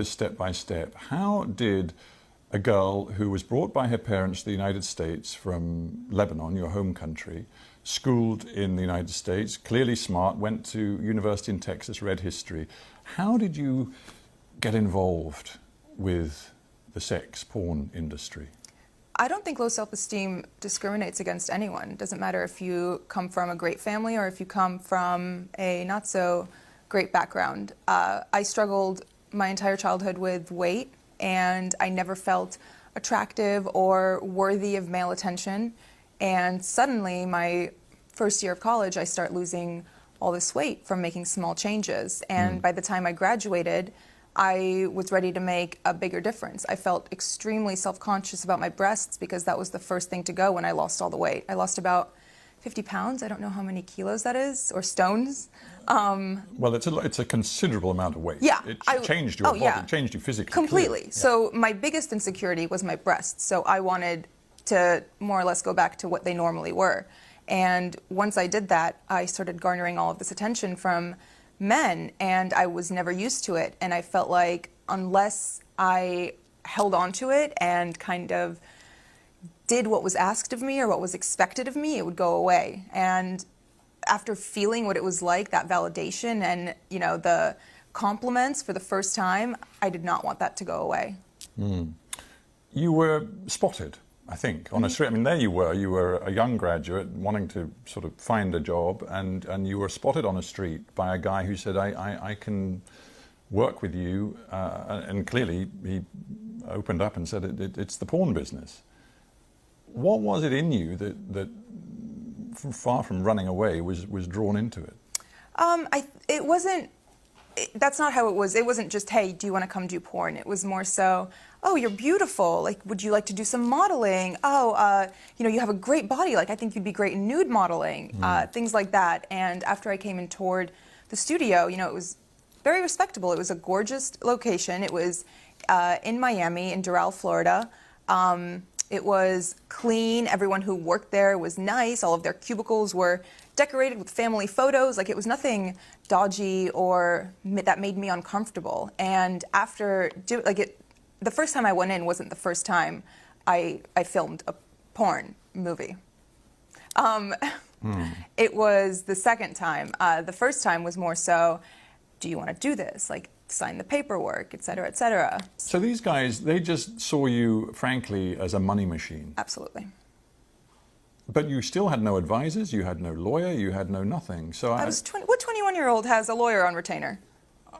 this step by step. How did a girl who was brought by her parents to the United States from Lebanon, your home country, schooled in the United States, clearly smart, went to university in Texas, read history. How did you get involved with the sex porn industry? I don't think low self-esteem discriminates against anyone. It doesn't matter if you come from a great family or if you come from a not so great background. I struggled my entire childhood with weight, and I never felt attractive or worthy of male attention. And suddenly, my first year of college, I start losing all this weight from making small changes. And by the time I graduated, I was ready to make a bigger difference. I felt extremely self-conscious about my breasts because that was the first thing to go when I lost all the weight. I lost about 50 pounds. I don't know how many kilos that is, or stones. Well, it's a considerable amount of weight. Yeah. It changed your body, it changed you physically. Completely. Clearly. So my biggest insecurity was my breasts. So I wanted to more or less go back to what they normally were. And once I did that, I started garnering all of this attention from men, and I was never used to it. And I felt like unless I held on to it and kind of did what was asked of me or what was expected of me, it would go away. And after feeling what it was like, that validation and, you know, the compliments for the first time, I did not want that to go away. You were spotted, I think, on a street. I mean, there you were a young graduate wanting to sort of find a job, and you were spotted on a street by a guy who said, I can work with you, and clearly he opened up and said, it's the porn business. What was it in you that far from running away, was drawn into it? It wasn't, that's not how it was. It wasn't just, hey, do you want to come do porn? It was more so, oh, you're beautiful. Like, would you like to do some modeling? Oh, you know, you have a great body. Like, I think you'd be great in nude modeling. Things like that. And after I came and toured the studio, you know, it was very respectable. It was a gorgeous location. It was in Miami, in Doral, Florida. It was clean. Everyone who worked there was nice. All of their cubicles were decorated with family photos. Like, it was nothing dodgy or that made me uncomfortable. And after the first time I went in wasn't the first time I filmed a porn movie. It was the second time. The first time was more so, do you want to do this? Like, sign the paperwork, et cetera, et cetera. So these guys, they just saw you, frankly, as a money machine. Absolutely. But you still had no advisors, you had no lawyer, you had no nothing. So I was what 21-year-old has a lawyer on retainer?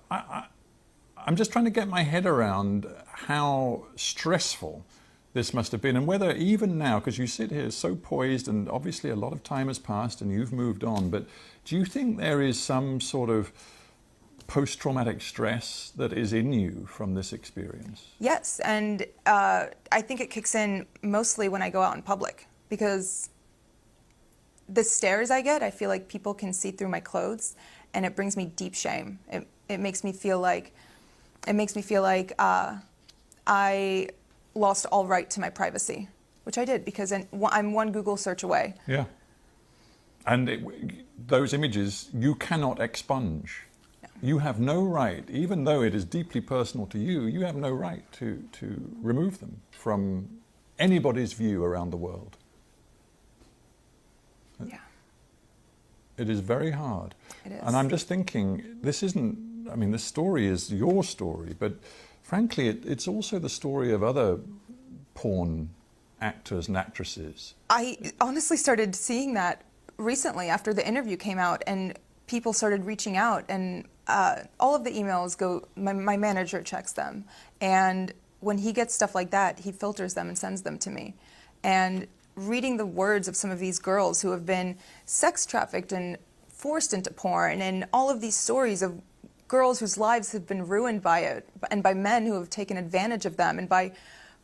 I'm just trying to get my head around how stressful this must have been, and whether even now, because you sit here so poised, and obviously a lot of time has passed and you've moved on, but do you think there is some sort of post-traumatic stress that is in you from this experience? Yes, and I think it kicks in mostly when I go out in public, because the stares I get, I feel like people can see through my clothes, and it brings me deep shame. It makes me feel like I lost all right to my privacy, which I did, because I'm one Google search away. Yeah. And those images you cannot expunge. No. You have no right, even though it is deeply personal to you, you have no right to remove them from anybody's view around the world. Yeah. It is very hard. It is. And I'm just thinking, this isn't, I mean, this story is your story, but frankly, it's also the story of other porn actors and actresses. I honestly started seeing that recently after the interview came out, and people started reaching out, and all of the emails go, my manager checks them, and when he gets stuff like that, he filters them and sends them to me. And reading the words of some of these girls who have been sex trafficked and forced into porn, and all of these stories of girls whose lives have been ruined by it, and by men who have taken advantage of them, and by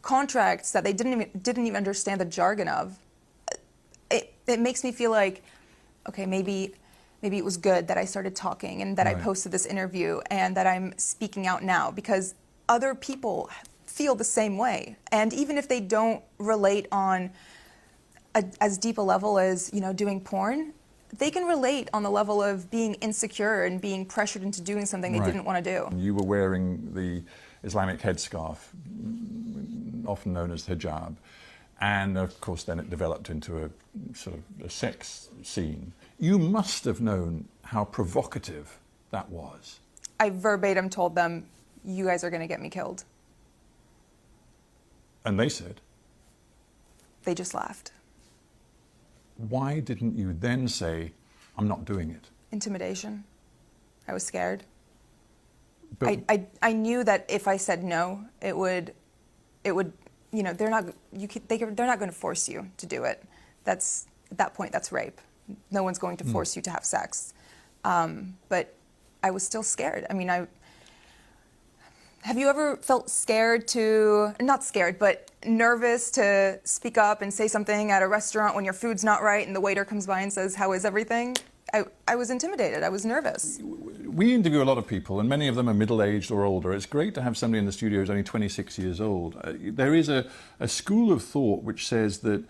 contracts that they didn't even understand the jargon of, it makes me feel like, okay, maybe it was good that I started talking, and that I posted this interview, and that I'm speaking out now, because other people feel the same way. And even if they don't relate on as deep a level as, you know, doing porn, they can relate on the level of being insecure and being pressured into doing something they didn't want to do. You were wearing the Islamic headscarf, often known as hijab. And of course, then it developed into a sort of a sex scene. You must have known how provocative that was. I verbatim told them, "You guys are going to get me killed." And they said, They just laughed. why didn't you then say, I'm not doing it? Intimidation. I was scared. But I knew that if I said no, it would, you know, they're not going to force you to do it. At that point, that's rape. No one's going to force you to have sex. But I was still scared. I mean, have you ever felt scared not scared, but nervous to speak up and say something at a restaurant when your food's not right and the waiter comes by and says, "How is everything?" I was intimidated. I was nervous. we interview a lot of people, and many of them are middle-aged or older. It's great to have somebody in the studio who's only 26 years old. There is a school of thought which says that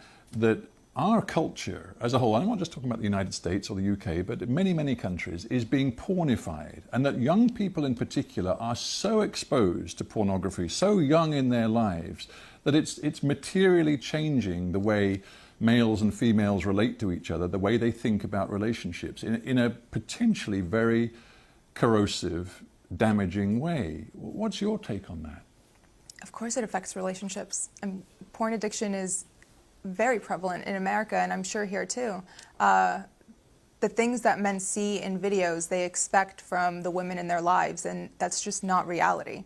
our culture as a whole, I'm not just talking about the United States or the UK, but many, many countries, is being pornified, and that young people in particular are so exposed to pornography, so young in their lives, that it's materially changing the way males and females relate to each other, the way they think about relationships in a potentially very corrosive, damaging way. What's your take on that? Of course it affects relationships. Porn addiction is very prevalent in America, and I'm sure here too. The things that men see in videos, they expect from the women in their lives, and that's just not reality.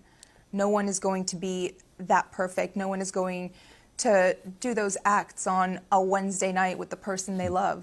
No one is going to be that perfect. No one is going to do those acts on a Wednesday night with the person they love.